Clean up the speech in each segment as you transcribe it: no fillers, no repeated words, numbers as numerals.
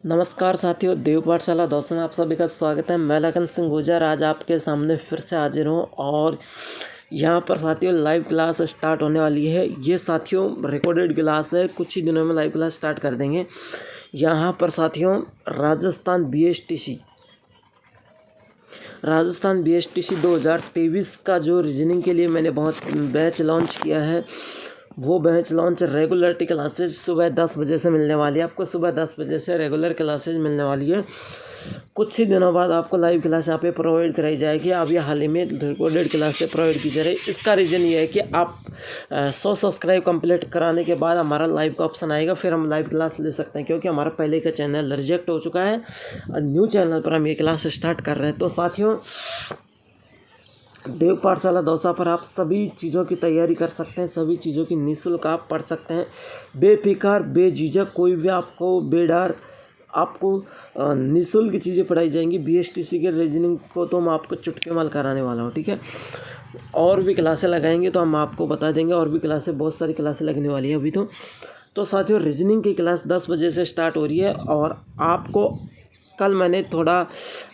नमस्कार साथियों, देव पाठशाला दौसा में आप सभी का स्वागत है। मैं लखन सिंह गुजर आज आपके सामने फिर से हाजिर हूँ और यहाँ पर साथियों लाइव क्लास स्टार्ट होने वाली है। ये साथियों रिकॉर्डेड क्लास है, कुछ ही दिनों में लाइव क्लास स्टार्ट कर देंगे। यहाँ पर साथियों राजस्थान BSTC 2023 का जो रीजनिंग के लिए मैंने बहुत बैच लॉन्च किया है, वो बैच लॉन्च रेगुलरिटी क्लासेज सुबह 10 बजे से मिलने वाली है। आपको सुबह 10 बजे से रेगुलर क्लासेज मिलने वाली है। कुछ ही दिनों बाद आपको लाइव क्लास यहाँ पे प्रोवाइड कराई जाएगी। अब ये हाल ही में रिकॉर्डेड क्लास से प्रोवाइड की जा रही है। इसका रीज़न ये है कि आप 100 सब्सक्राइब कंप्लीट कराने के बाद हमारा लाइव का ऑप्शन आएगा, फिर हम लाइव क्लास ले सकते हैं, क्योंकि हमारा पहले का चैनल रिजेक्ट हो चुका है और न्यू चैनल पर हम ये क्लास स्टार्ट कर रहे हैं। तो साथियों देव पाठशाला दौसा पर आप सभी चीज़ों की तैयारी कर सकते हैं, सभी चीज़ों की निःशुल्क आप पढ़ सकते हैं। बेफिक्र बेझिझक कोई भी आपको बेडर आपको निःशुल्क चीज़ें पढ़ाई जाएंगी। BSTC के रीजनिंग को तो मैं आपको चुटकी माल कराने वाला हूँ, ठीक है। और भी क्लासें लगाएंगे तो हम आपको बता देंगे, और भी क्लासें बहुत सारी क्लासें लगने वाली है अभी तो साथियों रीजनिंग की क्लास 10 बजे से स्टार्ट हो रही है। और आपको कल मैंने थोड़ा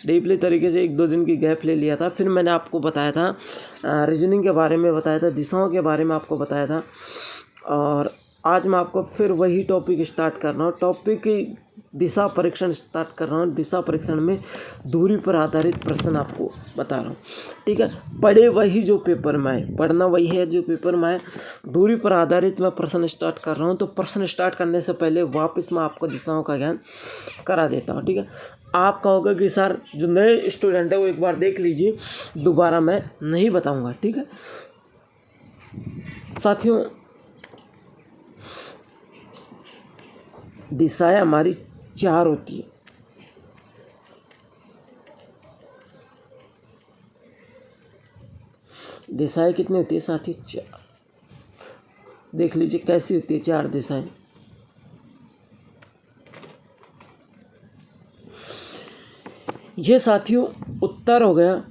डीपली तरीके से 1-2 दिन की गैप ले लिया था, फिर मैंने आपको बताया था रीजनिंग के बारे में बताया था, दिशाओं के बारे में आपको बताया था। और आज मैं आपको फिर वही टॉपिक स्टार्ट कर रहा हूँ। टॉपिक की दिशा परीक्षण स्टार्ट कर रहा हूँ। दिशा परीक्षण में दूरी पर आधारित प्रश्न आपको बता रहा हूँ, ठीक है। पढ़े वही जो पेपर में आए, पढ़ना वही है जो पेपर में आए। दूरी पर आधारित मैं प्रश्न स्टार्ट कर रहा हूँ। तो प्रश्न स्टार्ट करने से पहले वापस मैं आपको दिशाओं का ज्ञान करा देता हूँ, ठीक है। आप कहोगे कि सर जो नए स्टूडेंट है वो एक बार देख लीजिए, दोबारा मैं नहीं बताऊँगा, ठीक है। साथियों दिशाएं हमारी 4 होती है। दिशाएं कितनी होती है साथियों? 4। देख लीजिए कैसी होती है 4 दिशाएं। ये साथियों उत्तर हो गया,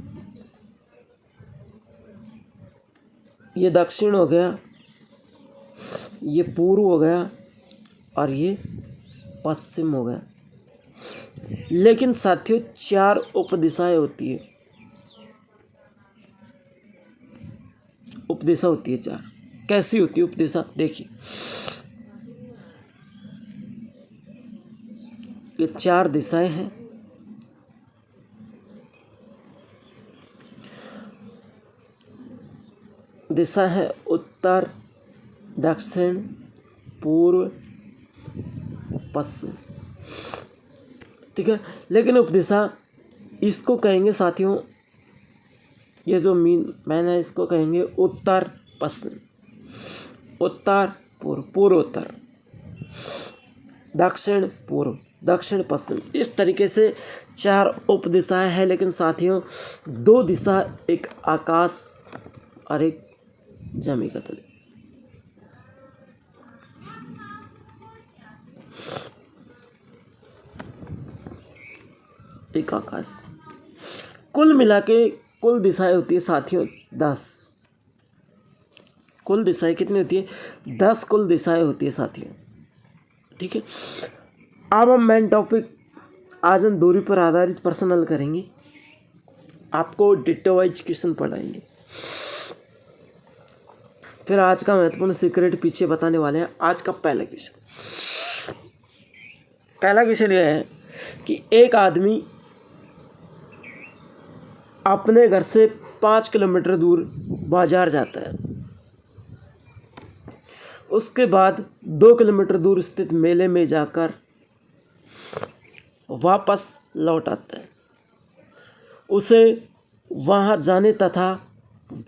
ये दक्षिण हो गया, ये पूर्व हो गया और ये पश्चिम हो गया। लेकिन साथियों 4 उपदिशाएं होती है, उपदिशा होती है 4। कैसी होती है उपदिशा? देखिए ये 4 दिशाएं हैं। दिशा है उत्तर, दक्षिण, पूर्व, पश्चिम, ठीक है। लेकिन उपदिशा इसको कहेंगे साथियों, ये जो मैंने इसको कहेंगे उत्तर पश्चिम, उत्तर पूर्व, पूर्व उत्तर, दक्षिण पूर्व, दक्षिण पश्चिम। इस तरीके से 4 उपदिशाएं हैं। लेकिन साथियों 2 दिशा, एक आकाश और एक जमी का तल। एक आकाश। कुल मिला के कुल दिशाएं होती है साथियों 10। कुल दिशाएं कितनी होती है? 10 कुल दिशाएं होती है साथियों, ठीक है। अब हम मेन टॉपिक आज हम दूरी पर आधारित प्रश्न हल करेंगे। आपको डिट्टो वाइज क्वेश्चन पढ़ाएंगे। फिर आज का महत्वपूर्ण सीक्रेट पीछे बताने वाले हैं। आज का पहला क्वेश्चन यह है कि एक आदमी अपने घर से 5 किलोमीटर दूर बाजार जाता है, उसके बाद 2 किलोमीटर दूर स्थित मेले में जाकर वापस लौट आता है। उसे वहां जाने तथा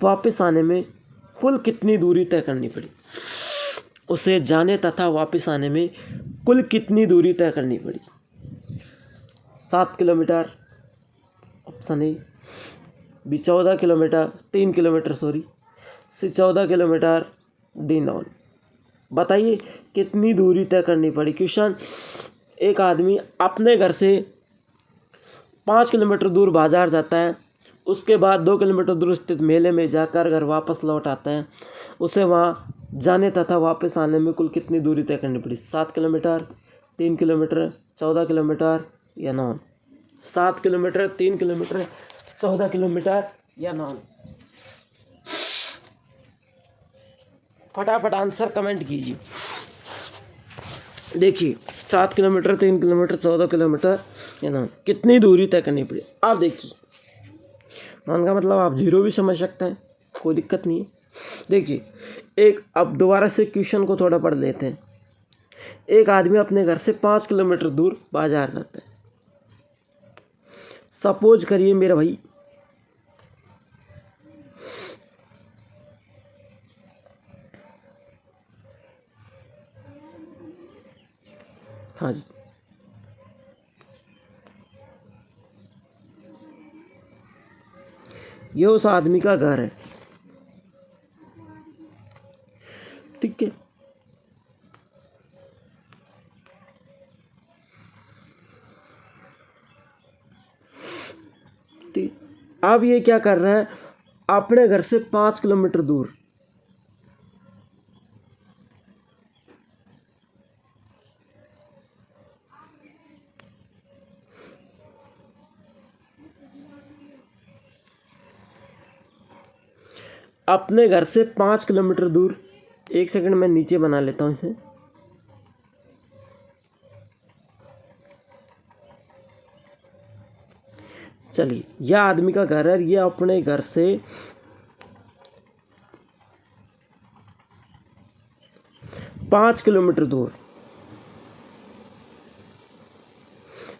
वापस आने में कुल कितनी दूरी तय करनी पड़ी? उसे जाने तथा वापस आने में कुल कितनी दूरी तय करनी पड़ी? 7 kilometre option A, B 14 kilometre, 3 kilometre C 14 kilometre, D 9। बताइए कितनी दूरी तय करनी पड़ी। क्वेश्चन, एक आदमी अपने घर से 5 किलोमीटर दूर बाजार जाता है, उसके बाद 2 किलोमीटर दूर स्थित मेले में जाकर घर वापस लौट आता है। उसे वहाँ जाने तथा वापस आने में कुल कितनी दूरी तय करनी पड़ी? 7 किलोमीटर, 3 किलोमीटर 14 किलोमीटर या नॉन, 7 किलोमीटर 3 किलोमीटर 14 किलोमीटर या नॉन। फटाफट आंसर कमेंट कीजिए। देखिए 7 किलोमीटर 3 किलोमीटर 14 किलोमीटर या नॉन, कितनी दूरी तय करनी पड़ी। आप देखिए नॉन का मतलब आप 0 भी समझ सकते हैं, कोई दिक्कत नहीं है। देखिए एक, अब दोबारा से क्वेश्चन को थोड़ा पढ़ लेते हैं। एक आदमी अपने घर से 5 किलोमीटर दूर बाजार जाता है। सपोज करिए मेरा भाई हाँ जी, ये उस आदमी का घर है, ठीक है। अब ये क्या कर रहा है, अपने घर से 5 किलोमीटर दूर अपने घर से 5 किलोमीटर दूर, एक सेकंड मैं नीचे बना लेता हूँ इसे। चलिए यह आदमी का घर है, ये अपने घर से 5 किलोमीटर दूर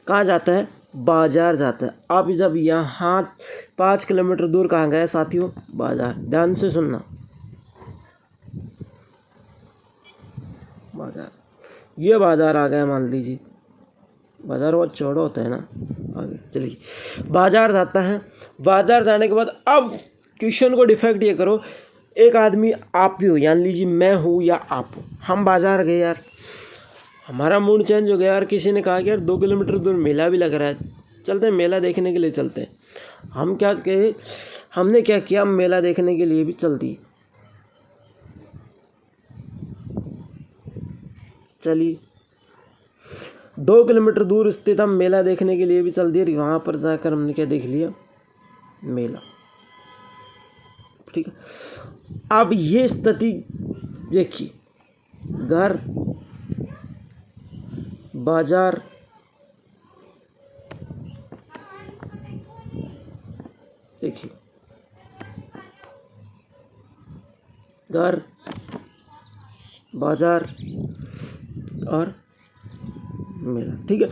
कहाँ जाता है, बाजार जाता है। अब जब यहाँ 5 किलोमीटर दूर कहाँ गए साथियों, बाजार। ध्यान से सुनना, बाजार, ये बाजार आ गया मान लीजिए, बाजार बहुत चौड़ा होता है ना। आगे चलिए बाजार जाता है। बाजार जाने के बाद अब क्वेश्चन को डिफेक्ट ये करो, एक आदमी आप भी हो, जान लीजिए मैं हूँ या आप हो, हम बाजार गए यार, हमारा मूड चेंज हो गया यार, किसी ने कहा कि यार 2 किलोमीटर दूर मेला भी लग रहा है, चलते हैं मेला देखने के लिए चलते हैं। हम क्या कहे, हमने क्या किया, मेला देखने के लिए भी चल दी। चलिए 2 किलोमीटर दूर स्थित हम मेला देखने के लिए भी चल दिए। वहाँ पर जाकर हमने क्या देख लिया, मेला, ठीक है। अब ये स्थिति देखिए, घर, बाजार, देखिए घर, बाजार और मेला, ठीक है।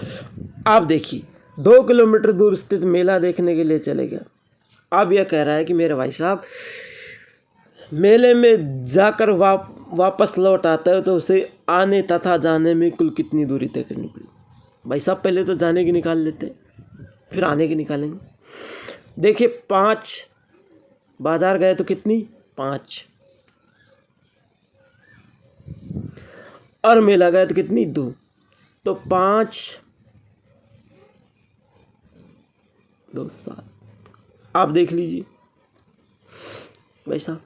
आप देखिए 2 किलोमीटर दूर स्थित मेला देखने के लिए चले गया। अब यह कह रहा है कि मेरे भाई साहब मेले में जाकर वापस लौट आता है तो उसे आने तथा जाने में कुल कितनी दूरी तय करनी पड़ी। भाई साहब पहले तो जाने की निकाल लेते हैं, फिर आने की निकालेंगे। देखिए 5 बाजार गए तो कितनी, 5, और मेला गए तो कितनी, 2, तो 5 2 7। आप देख लीजिए भाई साहब,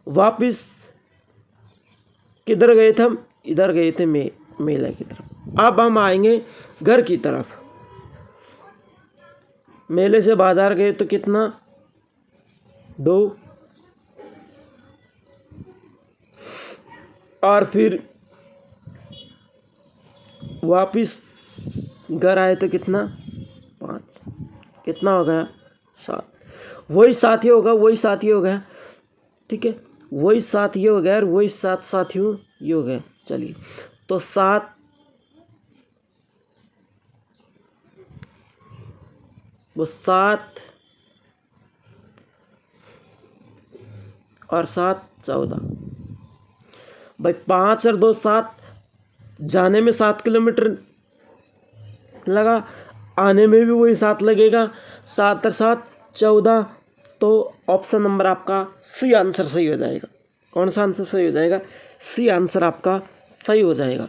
वापिस किधर गए थे हम, इधर गए थे मेला की तरफ। अब हम आएंगे घर की तरफ। मेले से बाजार गए तो कितना, 2, और फिर वापिस घर आए तो कितना, 5, कितना हो गया, 7। वही साथी होगा, वही साथी हो गया, ठीक है, वही साथ ये हो गया और वही 7 साथियों ये हो गया। चलिए तो 7 वो 7 और 7 14। भाई 5 और 2 7, जाने में 7 किलोमीटर लगा, आने में भी वही 7 लगेगा, 7 और 7 14। तो ऑप्शन नंबर आपका सी आंसर सही हो जाएगा। कौन सा आंसर सही हो जाएगा, सी आंसर आपका सही हो जाएगा।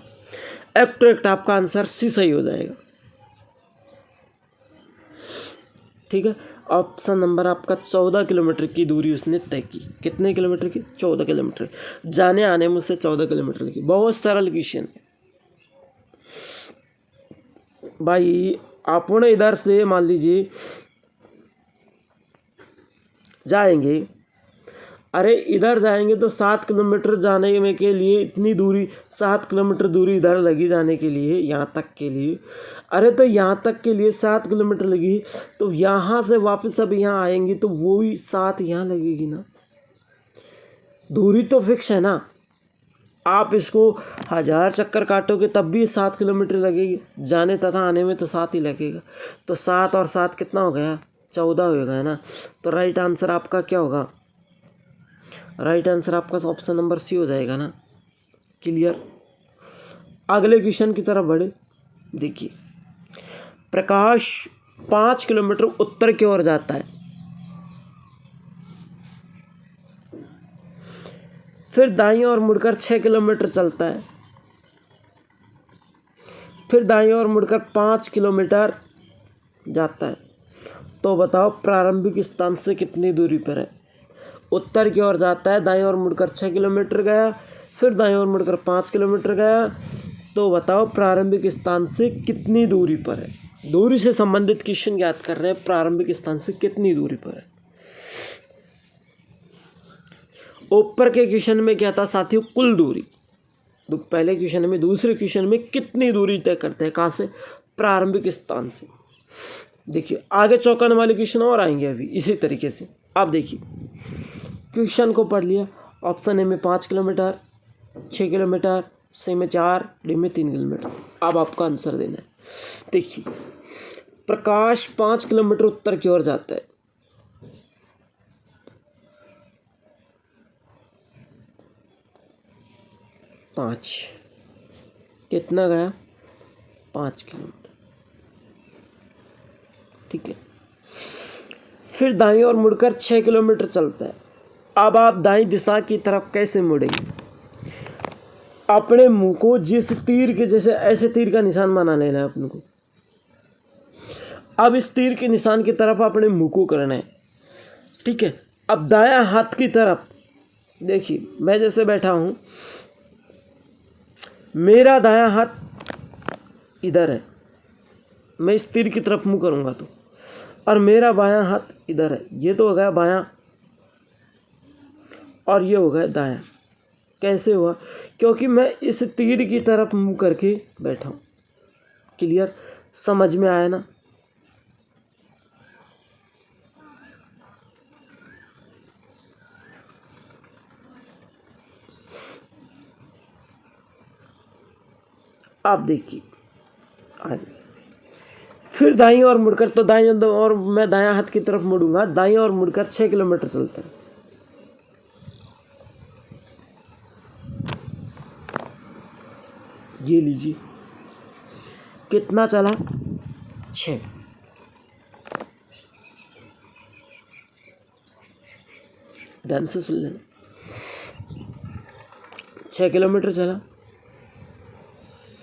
एक्ट आपका आंसर सी सही हो जाएगा, ठीक है। ऑप्शन नंबर आपका 14 किलोमीटर की दूरी उसने तय की। कितने किलोमीटर की, 14 किलोमीटर, जाने आने में उससे 14 किलोमीटर की। बहुत सरल क्वेश्चन है। भाई आपने इधर से मान लीजिए जाएंगे, अरे इधर जाएंगे तो 7 किलोमीटर जाने में के लिए इतनी दूरी, 7 किलोमीटर दूरी इधर लगी जाने के लिए, यहाँ तक के लिए। अरे तो यहाँ तक के लिए 7 किलोमीटर लगी, तो यहाँ से वापस अब यहाँ आएंगे तो वो भी 7 यहाँ लगेगी ना। दूरी तो फिक्स है ना, आप इसको 1000 चक्कर काटोगे तब भी 7 किलोमीटर लगेगी, जाने तथा आने में तो 7 ही लगेगा। तो 7 और 7 कितना हो गया, 14 हो गया ना। तो राइट आंसर आपका क्या होगा, राइट आंसर आपका ऑप्शन नंबर सी हो जाएगा ना। क्लियर। अगले क्वेश्चन की तरफ बढ़े। देखिए, प्रकाश 5 किलोमीटर उत्तर की ओर जाता है, फिर दाईं ओर मुड़कर 6 किलोमीटर चलता है, फिर दाईं ओर मुड़कर 5 किलोमीटर जाता है। तो बताओ प्रारंभिक स्थान से कितनी दूरी पर है। उत्तर की ओर जाता है, दाईं ओर मुड़कर 6 किलोमीटर गया, फिर दाईं ओर मुड़कर 5 किलोमीटर गया। तो बताओ प्रारंभिक स्थान से कितनी दूरी पर है। दूरी से संबंधित क्वेश्चन याद कर रहे हैं, प्रारंभिक स्थान से कितनी दूरी पर है। ऊपर के क्वेश्चन में क्या था साथियों, कुल दूरी। तो पहले क्वेश्चन में, दूसरे क्वेश्चन में कितनी दूरी तय करते हैं, कहाँ से, प्रारंभिक स्थान से। देखिए आगे चौंकाने वाले क्वेश्चन और आएंगे अभी इसी तरीके से। आप देखिए क्वेश्चन को पढ़ लिया, ऑप्शन ए में 5 किलोमीटर, 6 किलोमीटर, सी में 4, डी में 3 किलोमीटर। अब आपका आंसर देना है। देखिए प्रकाश 5 किलोमीटर उत्तर की ओर जाता है, पाँच, कितना गया, 5 किलोमीटर, ठीक है। फिर दाईं ओर मुड़कर 6 किलोमीटर चलता है। अब आप दाईं दिशा की तरफ कैसे मुड़ेंगे, अपने मुंह को जिस तीर के जैसे, ऐसे तीर का निशान बना लेना है अपने को। अब इस तीर के निशान की तरफ अपने मुंह को करना है, ठीक है। अब दायां हाथ की तरफ देखिए, मैं जैसे बैठा हूँ, मेरा दायां हाथ इधर है, मैं इस तीर की तरफ मुंह करूँगा तो, और मेरा बायां हाथ इधर है। ये तो हो गया बायां और ये हो गया दायां। कैसे हुआ, क्योंकि मैं इस तीर की तरफ मुंह करके बैठा हूँ। क्लियर, समझ में आया ना। आप देखिए आगे, फिर दाईं ओर मुड़कर, तो दाईं और मैं दायां हाथ की तरफ मुड़ूंगा, दाईं ओर मुड़कर 6 किलोमीटर चलता है। ये लीजिए कितना चला, 6। ध्यान से सुन लेना, 6 किलोमीटर चला,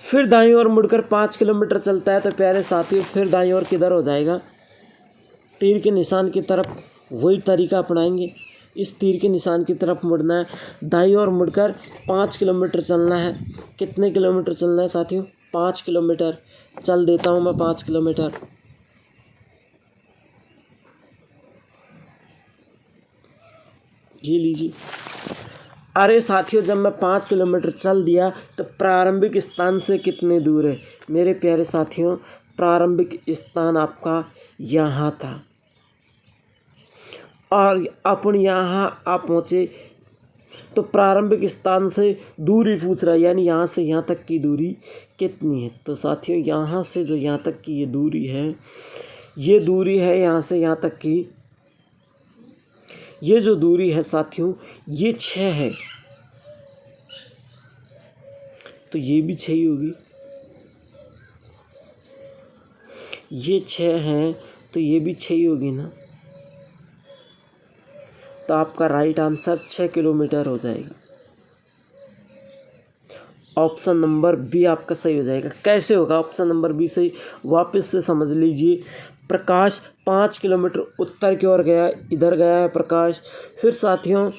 फिर दाईं ओर मुड़कर 5 किलोमीटर चलता है। तो प्यारे साथियों फिर दाईं ओर किधर हो जाएगा, तीर के निशान की तरफ। वही तरीका अपनाएंगे, इस तीर के निशान की तरफ मुड़ना है, दाईं ओर मुड़कर 5 किलोमीटर चलना है। कितने किलोमीटर चलना है साथियों, 5 किलोमीटर। चल देता हूँ मैं 5 किलोमीटर। ये लीजिए। अरे साथियों जब मैं 5 किलोमीटर चल दिया तो प्रारंभिक स्थान से कितने दूर है मेरे प्यारे साथियों, प्रारंभिक स्थान आपका यहाँ था, और अपन यहाँ आप पहुँचे तो प्रारंभिक स्थान से दूरी पूछ रहा है, यानी यहाँ से यहाँ तक की दूरी कितनी है। तो साथियों यहाँ से जो यहाँ तक की ये दूरी है यहाँ से यहाँ तक की, ये जो दूरी है साथियों ये 6 है, तो ये भी 6 ही होगी। ये 6 है तो ये भी 6 ही होगी ना। तो आपका राइट आंसर 6 किलोमीटर हो जाएगा। ऑप्शन नंबर बी आपका सही हो जाएगा। कैसे होगा ऑप्शन नंबर बी सही, वापस से समझ लीजिए। प्रकाश 5 किलोमीटर उत्तर की ओर गया, इधर गया है प्रकाश, फिर साथियों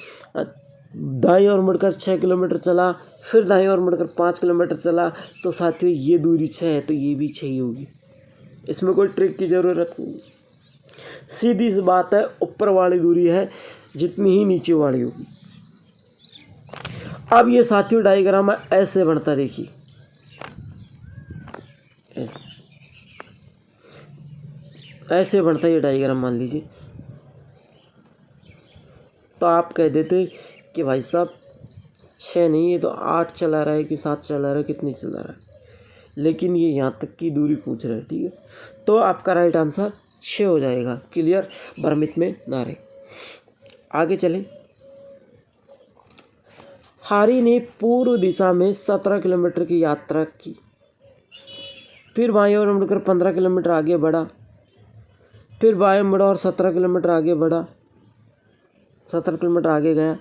दाईं ओर मुड़कर 6 किलोमीटर चला, फिर दाईं ओर मुड़कर 5 किलोमीटर चला। तो साथियों ये दूरी 6 है तो ये भी 6 ही होगी। इसमें कोई ट्रिक की ज़रूरत नहीं, सीधी सी बात है, ऊपर वाली दूरी है जितनी ही नीचे वाली होगी। अब ये साथियों डायग्राम ऐसे बनता, देखिए ऐसे बनता ये डायग्राम मान लीजिए। तो आप कह देते कि भाई साहब 6 नहीं, ये तो 8 चला रहा है कि 7 चला रहा है, कितनी चला रहा है, लेकिन ये यहाँ तक की दूरी पूछ रहा है, ठीक है। तो आपका राइट आंसर 6 हो जाएगा। क्लियर, भ्रमित में ना रहे। आगे चलें। हारी ने पूर्व दिशा में 17 किलोमीटर की यात्रा की, फिर बाईं ओर मुड़कर 15 किलोमीटर आगे बढ़ा, फिर बाएं मुड़ा और 17 किलोमीटर आगे बढ़ा, 17 किलोमीटर आगे गया।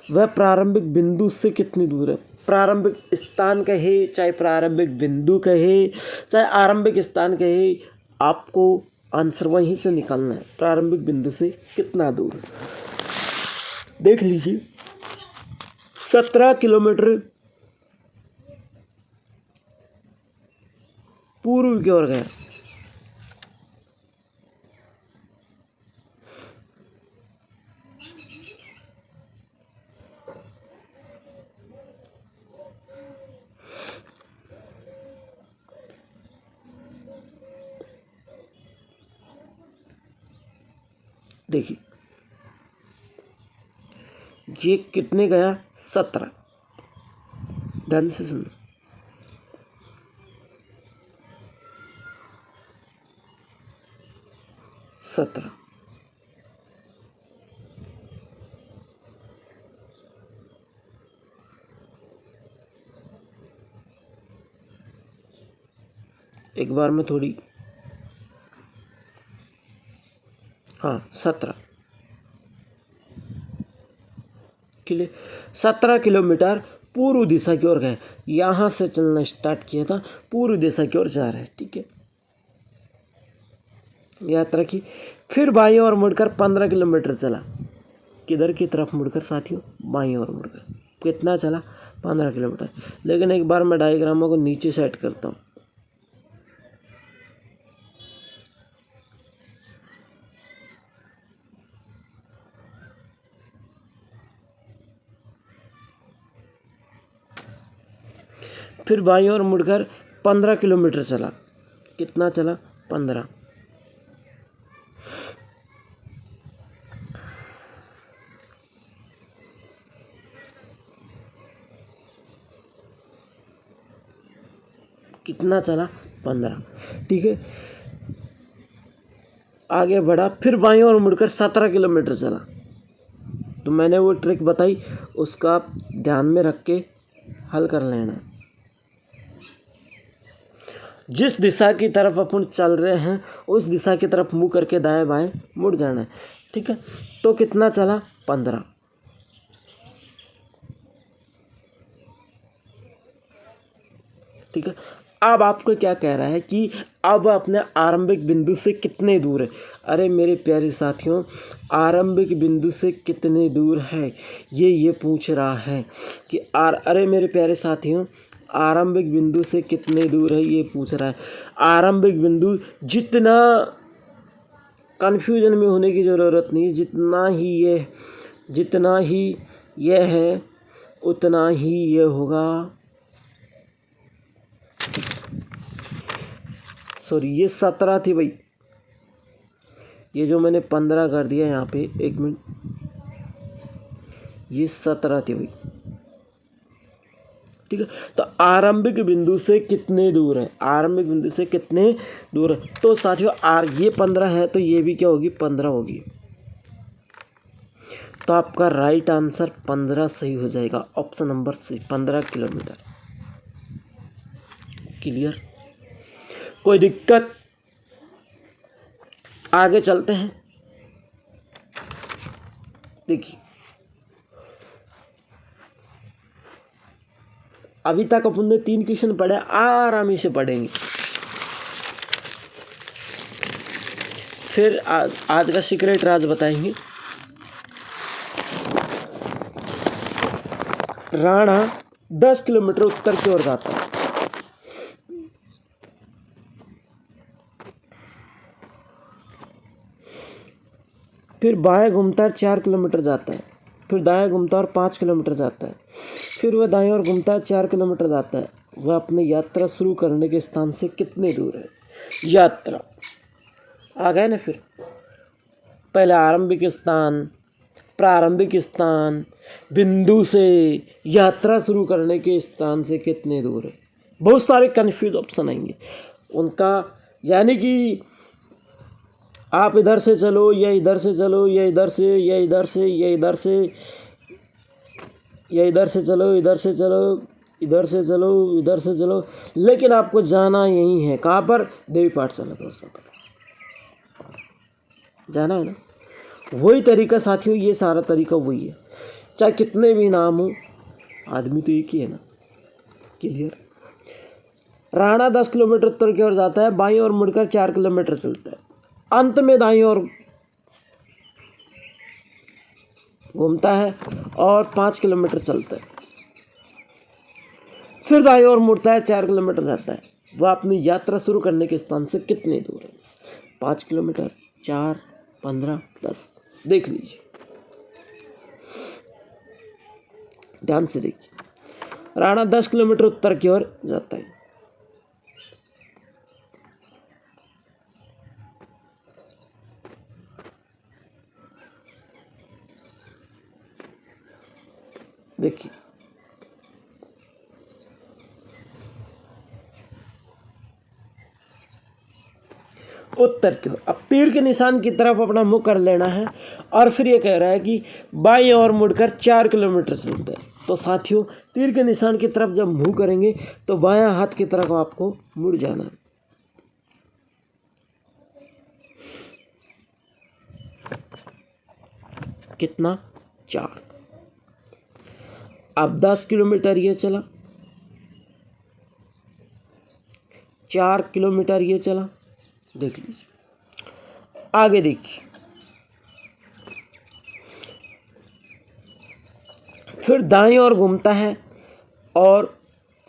वह प्रारंभिक बिंदु से कितनी दूर है? प्रारंभिक स्थान कहे, चाहे प्रारंभिक बिंदु कहे, चाहे आरंभिक स्थान कहे, आपको आंसर वहीं से निकालना है। प्रारंभिक बिंदु से कितना दूर है, देख लीजिए। 17 किलोमीटर पूर्व की ओर गया, देखिए ये कितने गया? 17। ध्यान से सुनो, 17। एक बार में थोड़ी, हाँ 17 किले 17 किलोमीटर पूर्व दिशा की ओर गए। यहाँ से चलना स्टार्ट किया था, पूर्व दिशा की ओर जा रहे हैं, ठीक है। यात्रा की, फिर बाईं ओर मुड़कर 15 किलोमीटर चला। किधर की तरफ मुड़कर साथियों? बाईं ओर मुड़कर। कितना चला? 15 किलोमीटर। लेकिन एक बार मैं डायग्रामों को नीचे सेट करता हूँ। फिर बाईं ओर मुड़कर 15 किलोमीटर चला। कितना चला? 15। कितना चला? 15, ठीक है। आगे बढ़ा, फिर बाईं ओर मुड़कर 17 किलोमीटर चला। तो मैंने वो ट्रिक बताई, उसका आप ध्यान में रख के हल कर लेना। जिस दिशा की तरफ अपन चल रहे हैं उस दिशा की तरफ मुंह करके दाएं बाएं मुड़ जाना है, ठीक है। तो कितना चला? 15, ठीक है। अब आपको क्या कह रहा है कि अब अपने आरंभिक बिंदु से कितने दूर है? अरे मेरे प्यारे साथियों, आरंभिक बिंदु से कितने दूर है ये पूछ रहा है कि अरे मेरे प्यारे साथियों, आरंभिक बिंदु से कितने दूर है ये पूछ रहा है। आरंभिक बिंदु, जितना कन्फ्यूजन में होने की ज़रूरत नहीं, जितना ही ये है उतना ही ये होगा। सॉरी, ये 17 थी भाई, ये जो मैंने 15 कर दिया यहाँ पे, 1 मिनट, ये 17 थी भाई, ठीक है। तो आरंभिक बिंदु से कितने दूर है? आरंभिक बिंदु से कितने दूर है? तो साथियों ये 15 है, तो ये भी क्या होगी? 15 होगी। तो आपका राइट आंसर 15 सही हो जाएगा। Option number C, 15 kilometre. Clear, कोई दिक्कत? आगे चलते हैं। देखिए, अभी तक अपन ने 3 क्वेश्चन पढ़े, आराम से पढ़ेंगे। फिर आज का सीक्रेट राज बताएंगे। राणा 10 किलोमीटर उत्तर की ओर जाता है। फिर बाएं घूमता है 4 किलोमीटर जाता है, फिर दाएं घूमता है और 5 किलोमीटर जाता है, फिर वह दाएं और घूमता है 4 किलोमीटर जाता है। वह अपनी यात्रा शुरू करने के स्थान से कितनी दूर है? यात्रा आ गए ना। फिर पहले आरंभिक स्थान, प्रारंभिक स्थान, बिंदु से यात्रा शुरू करने के स्थान से कितने दूर है। बहुत सारे कन्फ्यूज ऑप्शन आएंगे उनका, यानी कि आप इधर से चलो या इधर से चलो या इधर से या इधर से या इधर से या इधर से चलो, इधर से चलो, इधर से चलो, इधर से चलो, लेकिन आपको जाना यही है। कहाँ पर? देवी पाठशाला दोस्तों पर जाना है ना। वही तरीका साथियों, ये सारा तरीका वही है, चाहे कितने भी नाम हो, आदमी तो एक ही है ना। क्लियर? राणा 10 किलोमीटर उत्तर की ओर जाता है, बाईं ओर मुड़कर 4 किलोमीटर चलता है, अंत में दाईं ओर घूमता है और 5 किलोमीटर चलता है, फिर दाईं ओर मुड़ता है 4 किलोमीटर जाता है। वह अपनी यात्रा शुरू करने के स्थान से कितनी दूर है? 5 किलोमीटर, 4, 15, 10। देख लीजिए, ध्यान से देखिए। राणा 10 किलोमीटर उत्तर की ओर जाता है, देखिए उत्तर की ओर। अब तीर के निशान की तरफ अपना मुंह कर लेना है और फिर ये कह रहा है कि बाईं ओर मुड़कर 4 किलोमीटर चलता है। तो साथियों, तीर के निशान की तरफ जब मुंह करेंगे तो बायां हाथ की तरफ आपको मुड़ जाना है। कितना? 4। अब 10 किलोमीटर ये चला, 4 किलोमीटर ये चला। देख लीजिए, आगे देखिए, फिर दाईं ओर घूमता है और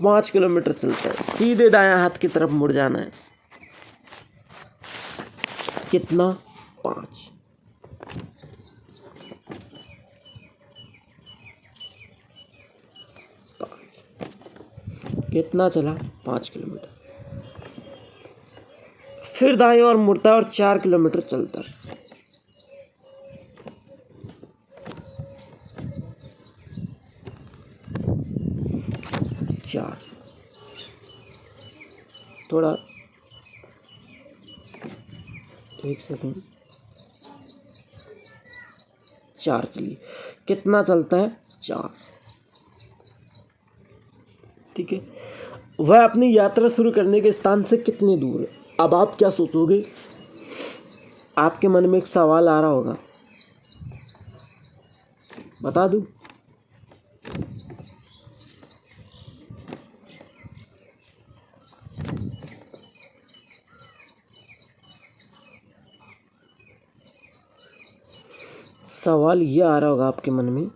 5 किलोमीटर चलता है। सीधे दायां हाथ की तरफ मुड़ जाना है। कितना? 5। कितना चला? 5 किलोमीटर। फिर दाईं ओर मुड़ता है और 4 किलोमीटर चलता है। चार, थोड़ा एक सेकंड, 4 चलिए। कितना चलता है? 4। ठीक है। वह अपनी यात्रा शुरू करने के स्थान से कितनी दूर है? अब आप क्या सोचोगे? आपके मन में एक सवाल आ रहा होगा, बता दूं? सवाल ये आ रहा होगा आपके मन में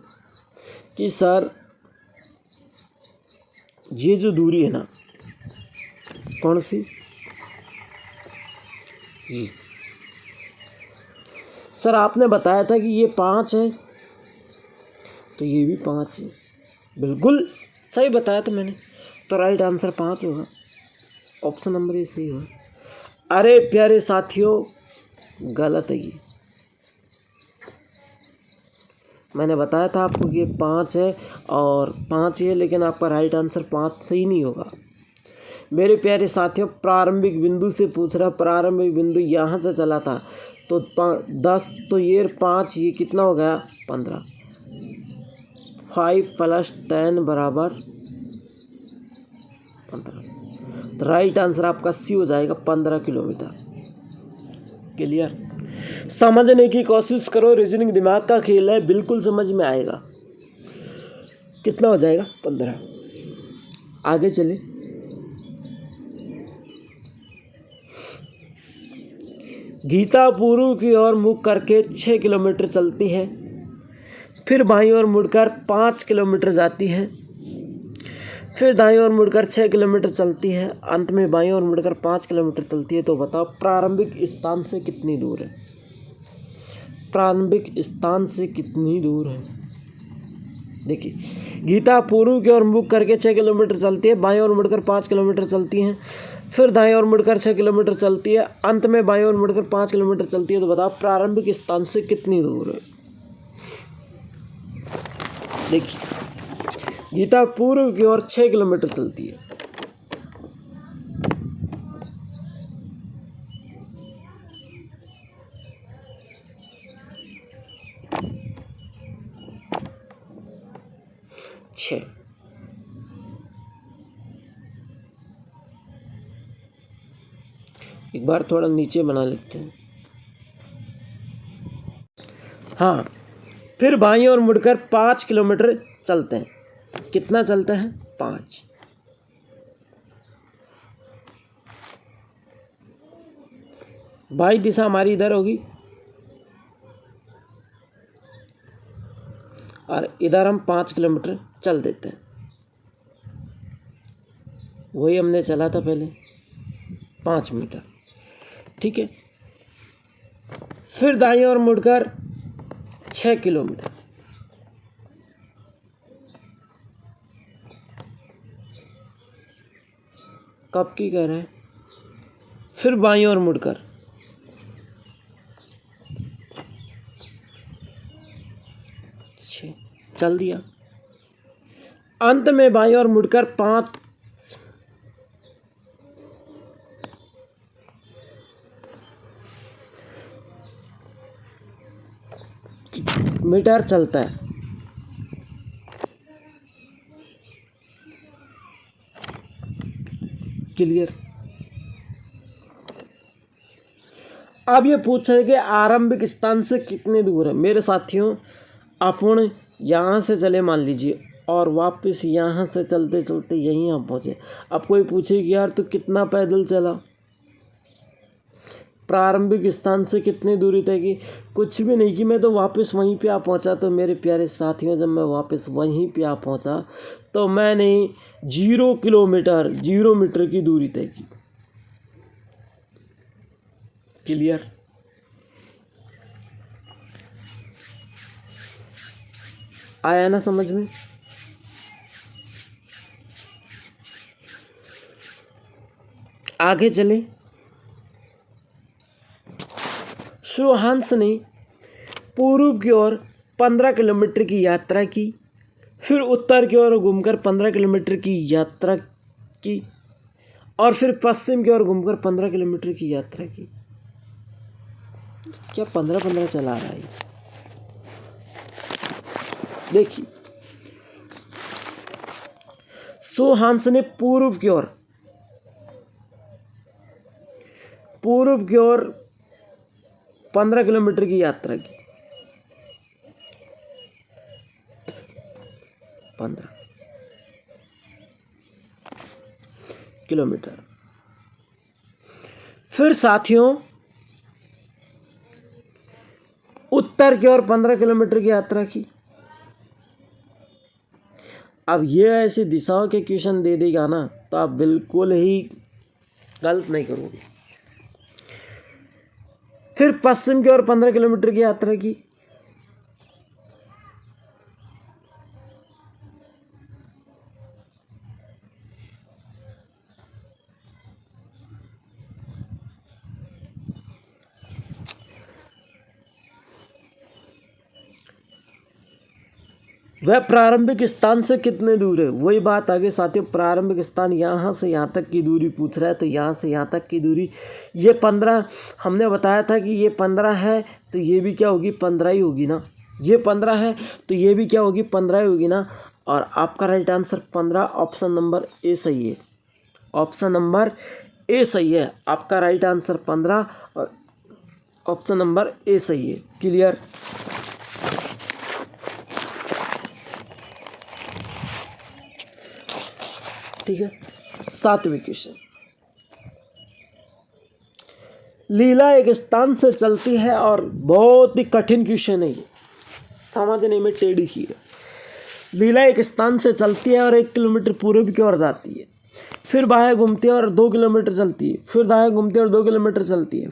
कि सर ये जो दूरी है ना, कौन सी? ये सर आपने बताया था कि ये 5 है, तो ये भी 5 है। बिल्कुल सही बताया था मैंने, तो राइट आंसर 5 होगा। ऑप्शन नंबर ये सही होगा। अरे प्यारे साथियों, गलत है ये। मैंने बताया था आपको कि ये 5 है और 5 ही है, लेकिन आपका राइट आंसर 5 सही नहीं होगा। मेरे प्यारे साथियों, प्रारंभिक बिंदु से पूछ रहा, प्रारंभिक बिंदु यहाँ से चला था तो 10, तो ये 5, ये कितना हो गया? 15। 5 + 10 = 15। तो राइट आंसर आपका सी हो जाएगा, 15 किलोमीटर। क्लियर? समझने की कोशिश करो, रीजनिंग दिमाग का खेल है, बिल्कुल समझ में आएगा। कितना हो जाएगा? 15। आगे चले। गीता पूर्व की ओर मुख करके 6 किलोमीटर चलती है, फिर बाईं ओर मुड़कर 5 किलोमीटर जाती है, फिर दाईं ओर मुड़कर 6 किलोमीटर चलती है, अंत में बाईं ओर मुड़कर 5 किलोमीटर चलती है। तो बताओ प्रारंभिक स्थान से कितनी दूर है? प्रारंभिक स्थान से कितनी दूर है। देखिए, गीता पूर्व की ओर मुख करके 6 किलोमीटर चलती है, बाएं ओर मुड़कर 5 किलोमीटर चलती है, फिर दाएं ओर मुड़कर 6 किलोमीटर चलती है, अंत में बाएं ओर मुड़कर 5 किलोमीटर चलती है। तो बताओ प्रारंभिक स्थान से कितनी दूर है। देखिए, गीता पूर्व की ओर 6 किलोमीटर चलती है, एक बार थोड़ा नीचे बना लेते हैं। हाँ, फिर बाईं ओर मुड़कर 5 किलोमीटर चलते हैं। कितना चलता है? 5। बाई दिशा हमारी इधर होगी और इधर हम 5 किलोमीटर चल देते हैं। वही हमने चला था पहले, 5 मीटर। ठीक है, फिर दाईं ओर मुड़कर 6 किलोमीटर। कब की कह रहे हैं? फिर बाईं ओर मुड़कर 6 चल दिया। अंत में बाईं ओर मुड़कर 5 मीटर चलता है। क्लियर? अब ये पूछ रहे कि आरंभिक स्थान से कितने दूर है। मेरे साथियों, अपन यहाँ से चले मान लीजिए और वापस यहाँ से चलते चलते यहीं आप पहुँचे। अब कोई पूछे कि यार तू कितना पैदल चला, प्रारंभिक स्थान से कितनी दूरी तय की? कुछ भी नहीं कि मैं तो वापस वहीं पे आ पहुँचा। तो मेरे प्यारे साथियों, जब मैं वापस वहीं पे आ पहुँचा तो मैंने 0 मीटर की दूरी तय की। क्लियर? आया ना समझ में? आगे चले। सुहांस ने पूर्व की ओर 15 किलोमीटर की यात्रा की, फिर उत्तर की ओर घूमकर 15 किलोमीटर की यात्रा की और फिर पश्चिम की ओर घूमकर 15 किलोमीटर की यात्रा की। क्या 15-15 चला रहा है? देखिए, सुहांस ने पूर्व की ओर 15 किलोमीटर की यात्रा की। 15 किलोमीटर। फिर साथियों, उत्तर की ओर 15 किलोमीटर की यात्रा की। अब ये ऐसी दिशाओं के क्वेश्चन दे देगा ना तो आप बिल्कुल ही गलत नहीं करोगे। फिर पश्चिम की ओर 15 किलोमीटर की यात्रा की। वह प्रारंभिक स्थान से कितने दूर है? वही बात आगे साथियों, प्रारंभिक स्थान यहाँ से यहाँ तक की दूरी पूछ रहा है। तो यहाँ से यहाँ तक की दूरी ये 15 हमने बताया था कि ये 15 है, तो ये भी क्या होगी? 15 ही होगी ना। ये 15 है तो ये भी क्या होगी? 15 ही होगी ना। और आपका right answer 15, option number A सही है। ऑप्शन नंबर ए सही है। आपका राइट आंसर 15 और ऑप्शन नंबर ए सही है। क्लियर? ठीक है। 7वें क्वेश्चन, लीला एक स्थान से चलती है और बहुत ही कठिन क्वेश्चन है ये, समझने में टेढ़ी ही है। लीला एक स्थान से चलती है और 1 किलोमीटर पूर्व की ओर जाती है, फिर बाएं घूमती है और 2 किलोमीटर चलती है, फिर दाएं घूमती है और 2 किलोमीटर चलती है,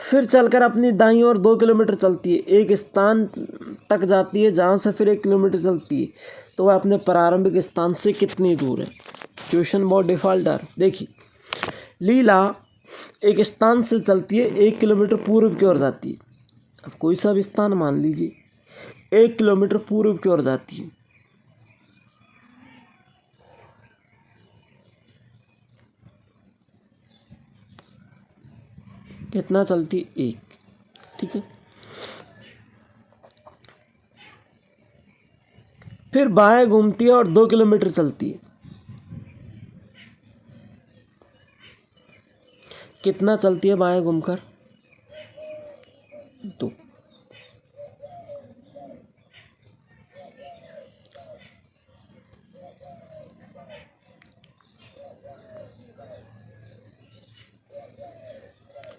फिर चलकर अपनी दाईं ओर 2 किलोमीटर चलती है, एक स्थान तक जाती है जहाँ से फिर 1 किलोमीटर चलती है, तो वह अपने प्रारंभिक स्थान से कितनी दूर है। क्वेश्चन बहुत डिफ़ॉल्टर। देखिए, लीला एक स्थान से चलती है, 1 किलोमीटर पूर्व की ओर जाती है। अब कोई सा भी स्थान मान लीजिए, 1 किलोमीटर पूर्व की ओर जाती है। कितना चलती है? 1। ठीक है। फिर बाएं घूमती है और 2 किलोमीटर चलती है। कितना चलती है बाएं घूमकर? 2।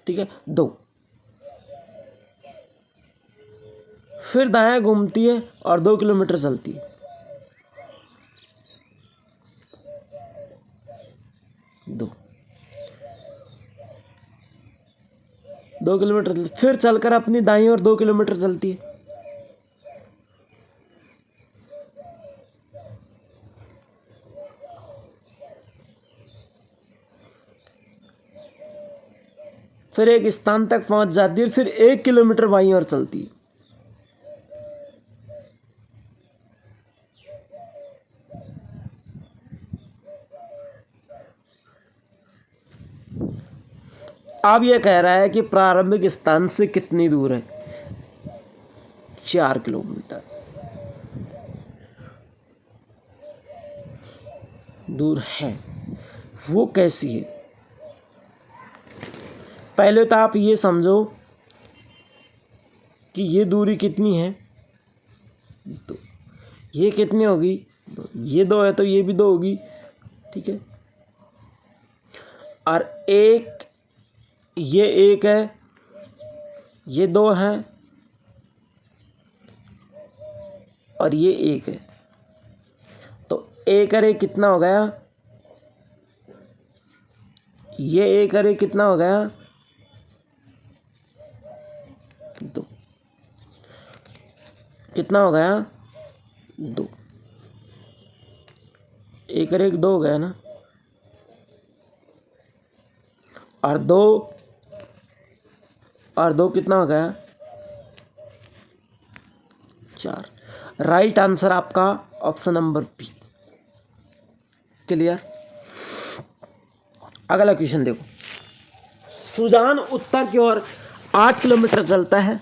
ठीक है, 2। फिर दाएं घूमती है और 2 किलोमीटर चलती है। 2 किलोमीटर फिर चलकर अपनी दाईं ओर 2 किलोमीटर चलती है। फिर एक स्थान तक पहुंच जाती है, फिर 1 किलोमीटर बाईं ओर चलती है। अब यह कह रहा है कि प्रारंभिक स्थान से कितनी दूर है। 4 किलोमीटर दूर है। वो कैसी है? पहले तो आप ये समझो कि ये दूरी कितनी है। तो ये कितनी होगी? ये 2 है तो ये भी 2 होगी। ठीक है। और एक, ये 1 है, ये 2 है और ये 1 है। तो 1 और 1 कितना हो गया? ये 1 और 1 कितना हो गया? 2। कितना हो गया? 2। 1 और 1 2 हो गया ना। और 2 कितना हो गया? 4। राइट आंसर आपका ऑप्शन नंबर बी। क्लियर। अगला क्वेश्चन देखो। सुजान उत्तर की ओर 8 किलोमीटर चलता है,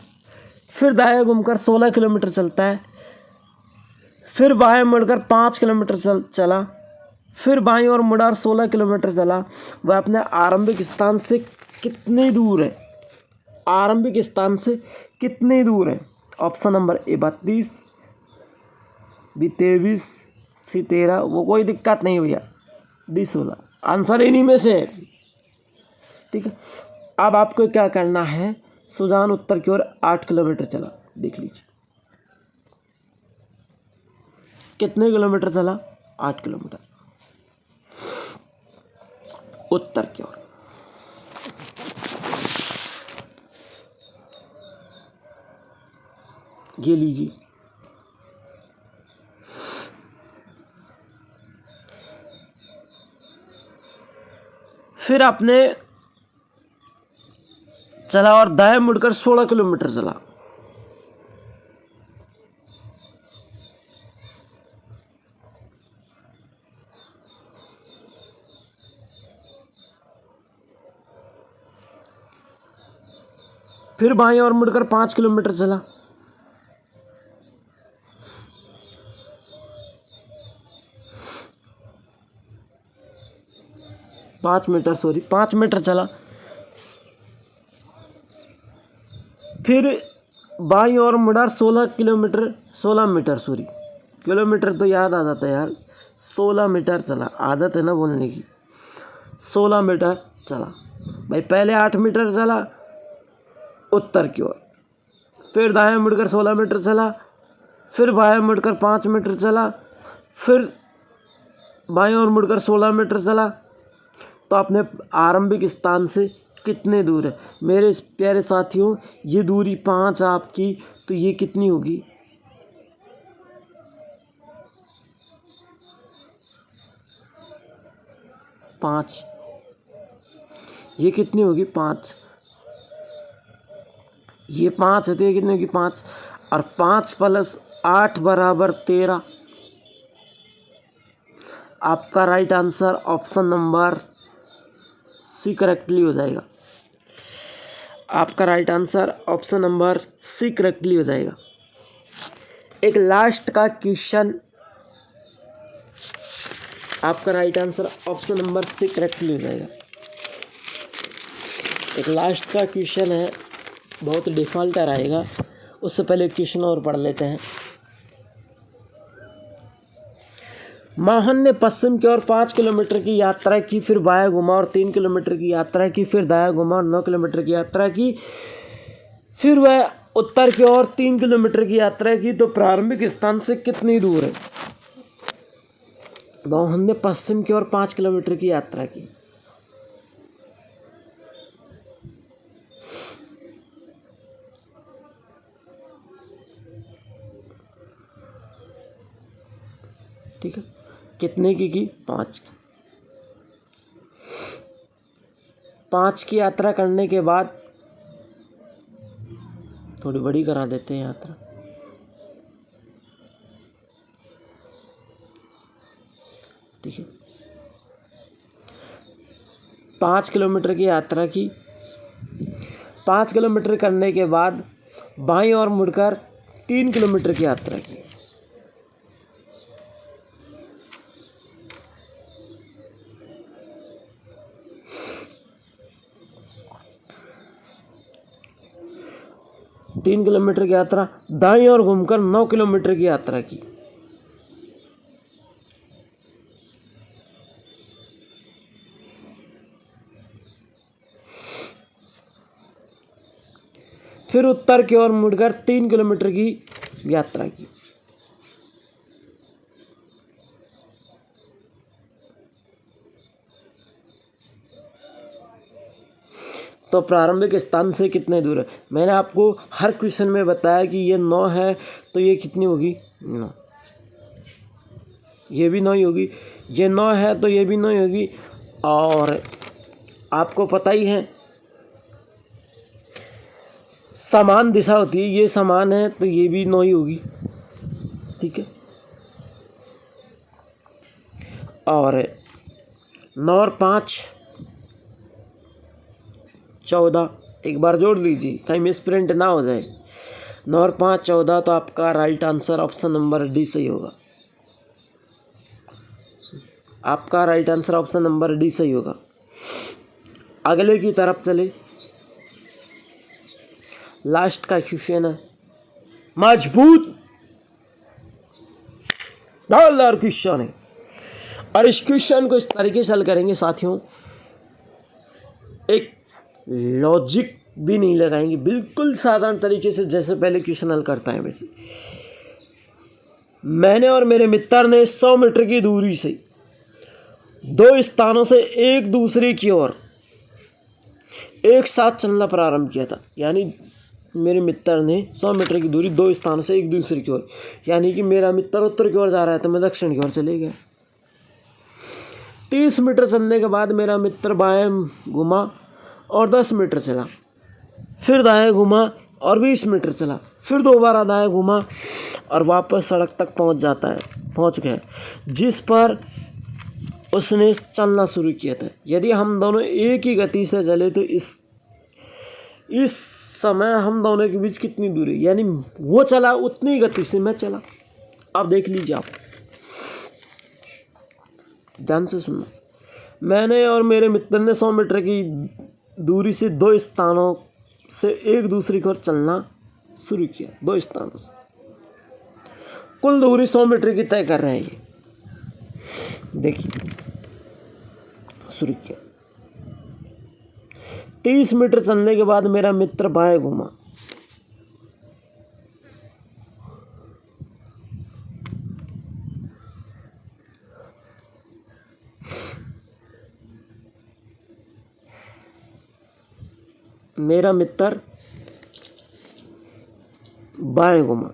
फिर दाएं घूमकर 16 किलोमीटर चलता है, फिर बाएं मुड़कर 5 किलोमीटर चला, फिर बाईं ओर मुड़ा और 16 किलोमीटर चला। वह अपने आरंभिक स्थान से कितनी दूर है? आरंभिक स्थान से कितनी दूर है? ऑप्शन नंबर ए 32, बी 23, सी 13। वो कोई दिक्कत नहीं भैया, डी 16। आंसर इन्हीं में से है। ठीक है। अब आपको क्या करना है? सुजान उत्तर की ओर 8 किलोमीटर चला, देख लीजिए कितने किलोमीटर चला? 8 किलोमीटर उत्तर की ओर। ये लीजिए, फिर आपने चला और दाएं मुड़कर 16 किलोमीटर चला। फिर बाईं ओर मुड़कर 5 किलोमीटर चला। पाँच मीटर चला। फिर बाईं ओर मुड़ा 16 मीटर किलोमीटर तो याद आ जाता है यार। 16 मीटर चला, आदत है ना बोलने की। 16 मीटर चला भाई। पहले 8 मीटर चला उत्तर की ओर, फिर दाएं मुड़कर 16 मीटर चला, फिर बाएं मुड़कर 5 मीटर चला, फिर बाईं ओर मुड़कर 16 मीटर चला। तो अपने आरंभिक स्थान से कितने दूर है। मेरे प्यारे साथियों, ये दूरी 5 आपकी, तो ये कितनी होगी? 5। ये कितनी होगी? 5। ये 5 है तो ये कितनी होगी? 5। और 5 + 8 = 13। आपका right answer option number C correctly हो जाएगा। आपका right answer option number C correctly हो जाएगा। एक लास्ट का क्वेश्चन, आपका right answer option number C correctly हो जाएगा। एक लास्ट का क्वेश्चन है, बहुत डिफ़ॉल्टर आएगा। उससे पहले क्वेश्चन और पढ़ लेते हैं। मोहन ने पश्चिम की ओर 5 किलोमीटर की यात्रा की, फिर बायां घुमा और 3 किलोमीटर की यात्रा की, फिर दायां घुमा और 9 किलोमीटर की यात्रा की, फिर वह उत्तर की ओर 3 किलोमीटर की यात्रा की, तो प्रारंभिक स्थान से कितनी दूर है? मोहन ने पश्चिम की ओर 5 किलोमीटर की यात्रा की। ठीक है, कितने की? 5 की। 5 की यात्रा करने के बाद थोड़ी बड़ी करा देते हैं यात्रा। ठीक है, 5 किलोमीटर की यात्रा की। 5 किलोमीटर करने के बाद बाईं ओर मुड़कर 3 किलोमीटर की यात्रा की। तीन किलोमीटर की यात्रा, दाईं ओर घूमकर 9 किलोमीटर की यात्रा की। फिर उत्तर की ओर मुड़कर 3 किलोमीटर की यात्रा की। तो प्रारंभिक स्थान से कितने दूर है? मैंने आपको हर क्वेश्चन में बताया कि ये 9 है, तो ये कितनी होगी? 9। ये भी 9 ही होगी। ये 9 है तो ये भी 9 ही होगी। और आपको पता ही है समान दिशा होती है, ये समान है तो ये भी 9 ही होगी। ठीक है, और 9 और 5 14। एक बार जोड़ लीजिए, कहीं मिसप्रिंट ना हो जाए। 9 और 5 14, तो आपका right answer option number D सही होगा। आपका right answer option number D सही होगा। अगले की तरफ चले। लास्ट का क्वेश्चन है, मजबूत डालदार क्वेश्चन है, और इस क्वेश्चन को इस तरीके से हल करेंगे साथियों, एक लॉजिक भी नहीं लगाएंगे, बिल्कुल साधारण तरीके से, जैसे पहले क्वेश्चन हल करता है वैसे। मैंने और मेरे मित्र ने 100 मीटर की दूरी से 2 स्थानों से एक दूसरे की ओर एक साथ चलना प्रारंभ किया था। यानी मेरे मित्र ने 100 मीटर की दूरी 2 स्थानों से एक दूसरे की ओर, यानी कि मेरा मित्र उत्तर की ओर जा रहा है तो मैं दक्षिण की ओर चले गया। 30 मीटर चलने के बाद मेरा मित्र बाएं घुमा और 10 मीटर चला, फिर दाएं घुमा और 20 मीटर चला, फिर दोबारा दाएं घुमा और वापस सड़क तक पहुंच गया, जिस पर उसने चलना शुरू किया था। यदि हम दोनों एक ही गति से चले तो इस समय हम दोनों के बीच कितनी दूरी, यानी वो चला उतनी गति से मैं चला। अब देख लीजिए, आप ध्यान से सुनना। मैंने और मेरे मित्र ने 100 मीटर की दूरी से 2 स्थानों से एक दूसरे की ओर चलना शुरू किया। 2 स्थानों से कुल दूरी 100 मीटर की तय कर रहे हैं। ये देखिए, शुरू किया। 30 मीटर चलने के बाद मेरा मित्र बाएं घुमा, मेरा मित्र बाएं घुमा।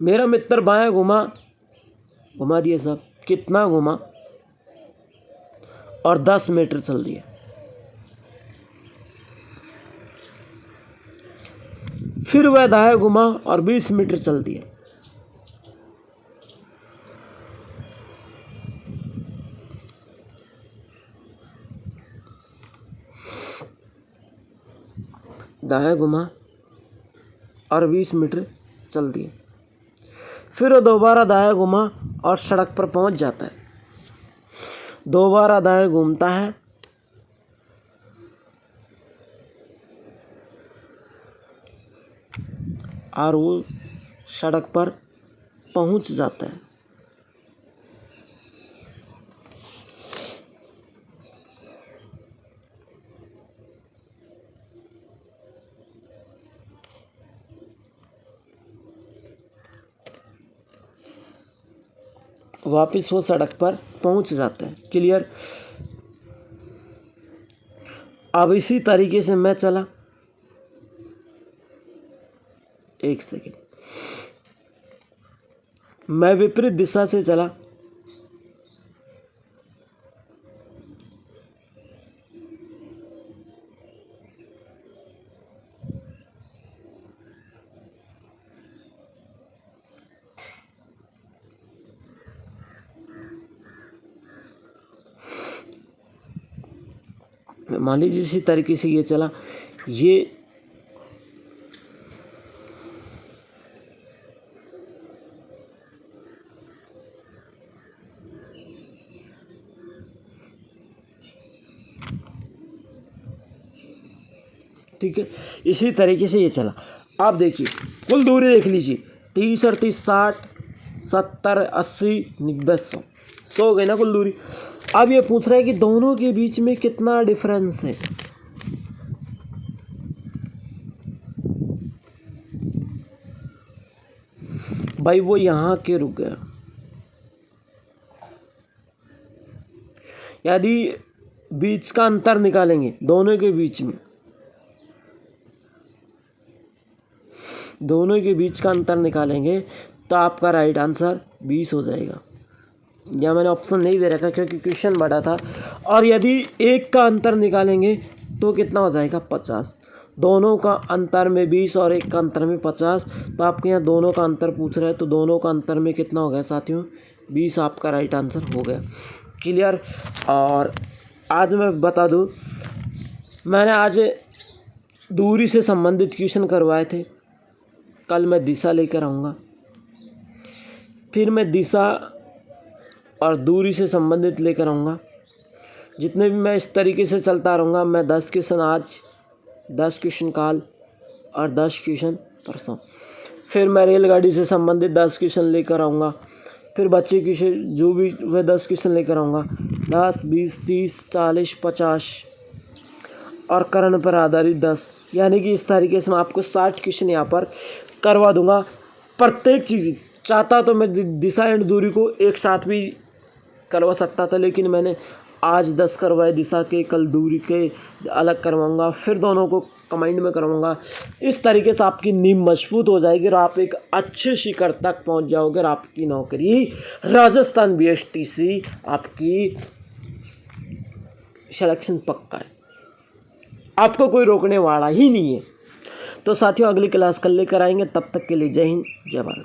मेरा मित्र बाएं घुमा, घुमा दिया साहब। कितना घुमा? और 10 मीटर चल दिया। फिर वह दाएं घुमा और 20 मीटर चल दिया। दाएं घुमा और 20 मीटर चल दिया। फिर वो दोबारा दाएं घुमा और सड़क पर पहुंच जाता है। दोबारा दाएं घूमता है और वो सड़क पर पहुंच जाता है। वापिस वो सड़क पर पहुंच जाता है। क्लियर? अब इसी तरीके से मैं चला। एक सेकेंड, मैं विपरीत दिशा से चला। मान लीजिए इसी तरीके से ये चला। ये ठीक है, इसी तरीके से ये चला। आप देखिए कुल दूरी देख लीजिए, 30 और 30 60 70 80 90 100 100 हो गई ना कुल दूरी। अब ये पूछ रहा है कि दोनों के बीच में कितना डिफरेंस है। भाई वो यहाँ के रुक गया। यदि बीच का अंतर निकालेंगे दोनों के बीच में, दोनों के बीच का अंतर निकालेंगे तो आपका राइट आंसर 20 हो जाएगा। या मैंने ऑप्शन नहीं दे रखा क्योंकि क्वेश्चन बड़ा था। और यदि एक का अंतर निकालेंगे तो कितना हो जाएगा? 50। दोनों का अंतर में 20 और एक का अंतर में 50। तो आपके यहाँ दोनों का अंतर पूछ रहा है, तो दोनों का अंतर में कितना हो गया साथियों? 20 आपका राइट आंसर हो गया। क्लियर? और आज मैं बता दूँ, मैंने आज दूरी से संबंधित क्वेश्चन करवाए थे। कल मैं दिशा लेकर आऊँगा। फिर मैं दिशा और दूरी से संबंधित लेकर आऊँगा। जितने भी मैं इस तरीके से चलता रहूँगा। मैं 10 क्वेश्चन आज, 10 क्वेश्चन कल और 10 क्वेश्चन परसों। फिर मैं रेलगाड़ी से संबंधित 10 क्वेश्चन लेकर आऊँगा। फिर बच्चे की जो भी वह 10 क्वेश्चन लेकर आऊँगा। 10 20 30 40 50 और कर्ण पर आधारित 10, यानी कि इस तरीके से मैं आपको 60 क्वेश्चन यहाँ पर करवा दूंगा। प्रत्येक चीज़ चाहता तो मैं दिशा एंड दूरी को एक साथ भी करवा सकता था, लेकिन मैंने आज 10 करवाए दिशा के, कल दूरी के अलग करवाऊंगा, फिर दोनों को कमांड में करवाऊंगा। इस तरीके से आपकी नींव मजबूत हो जाएगी और आप एक अच्छे शिखर तक पहुंच जाओगे और आपकी नौकरी राजस्थान BSTC आपकी सिलेक्शन पक्का है। आपको कोई रोकने वाला ही नहीं है। तो साथियों अगली क्लास कल लेकर आएंगे। तब तक के लिए जय हिंद, जय भारत।